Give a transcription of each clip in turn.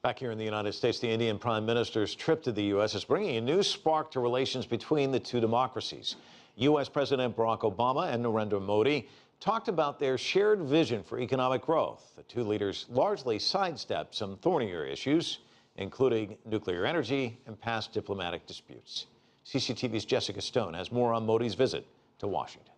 Back here in the United States, the Indian Prime Minister's trip to the U.S. is bringing a new spark to relations between the two democracies. U.S. President Barack Obama and Narendra Modi talked about their shared vision for economic growth. The two leaders largely sidestepped some thornier issues, including nuclear energy and past diplomatic disputes. CCTV's Jessica Stone has more on Modi's visit to Washington.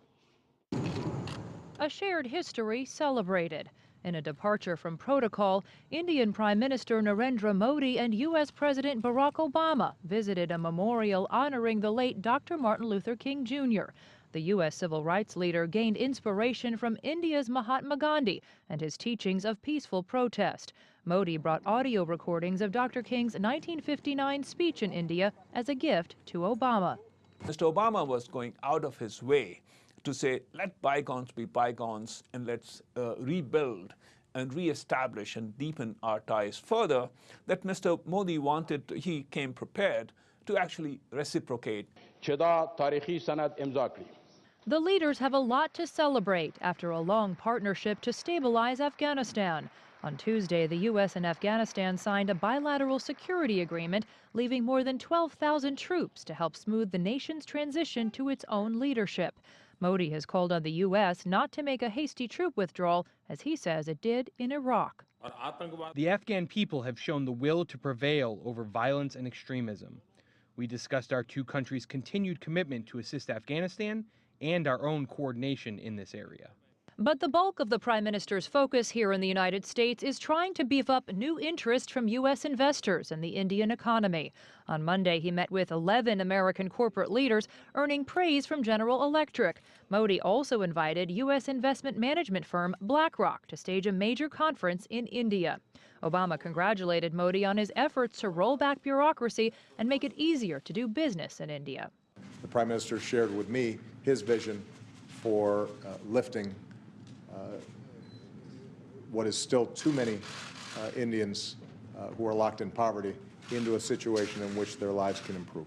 A shared history celebrated. In a departure from protocol, Indian Prime Minister Narendra Modi and U.S. President Barack Obama visited a memorial honoring the late Dr. Martin Luther King Jr. The U.S. civil rights leader gained inspiration from India's Mahatma Gandhi and his teachings of peaceful protest. Modi brought audio recordings of Dr. King's 1959 speech in India as a gift to Obama. Mr. Obama was going out of his way to say, let bygones be bygones, and let's rebuild and reestablish and deepen our ties further, that Mr. Modi he came prepared to actually reciprocate. The leaders have a lot to celebrate after a long partnership to stabilize Afghanistan. On Tuesday, the U.S. and Afghanistan signed a bilateral security agreement, leaving more than 12,000 troops to help smooth the nation's transition to its own leadership. Modi has called on the U.S. not to make a hasty troop withdrawal, as he says it did in Iraq. The Afghan people have shown the will to prevail over violence and extremism. We discussed our two countries' continued commitment to assist Afghanistan and our own coordination in this area. But the bulk of the Prime Minister's focus here in the United States is trying to beef up new interest from U.S. investors in the Indian economy. On Monday, he met with 11 American corporate leaders, earning praise from General Electric. Modi also invited U.S. investment management firm BlackRock to stage a major conference in India. Obama congratulated Modi on his efforts to roll back bureaucracy and make it easier to do business in India. The Prime Minister shared with me his vision for lifting what is still too many Indians who are locked in poverty into a situation in which their lives can improve.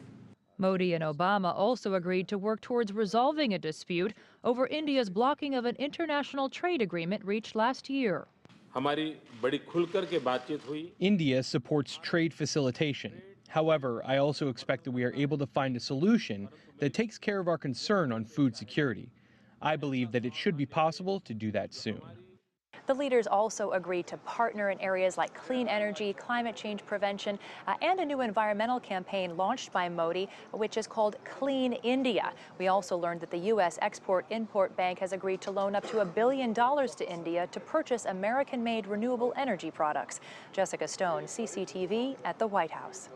Modi and Obama also agreed to work towards resolving a dispute over India's blocking of an international trade agreement reached last year. India supports trade facilitation. However, I also expect that we are able to find a solution that takes care of our concern on food security. I believe that it should be possible to do that soon. The leaders also agreed to partner in areas like clean energy, climate change prevention, and a new environmental campaign launched by Modi, which is called Clean India. We also learned that the U.S. Export-Import Bank has agreed to loan up to $1 billion to India to purchase American-made renewable energy products. Jessica Stone, CCTV at the White House.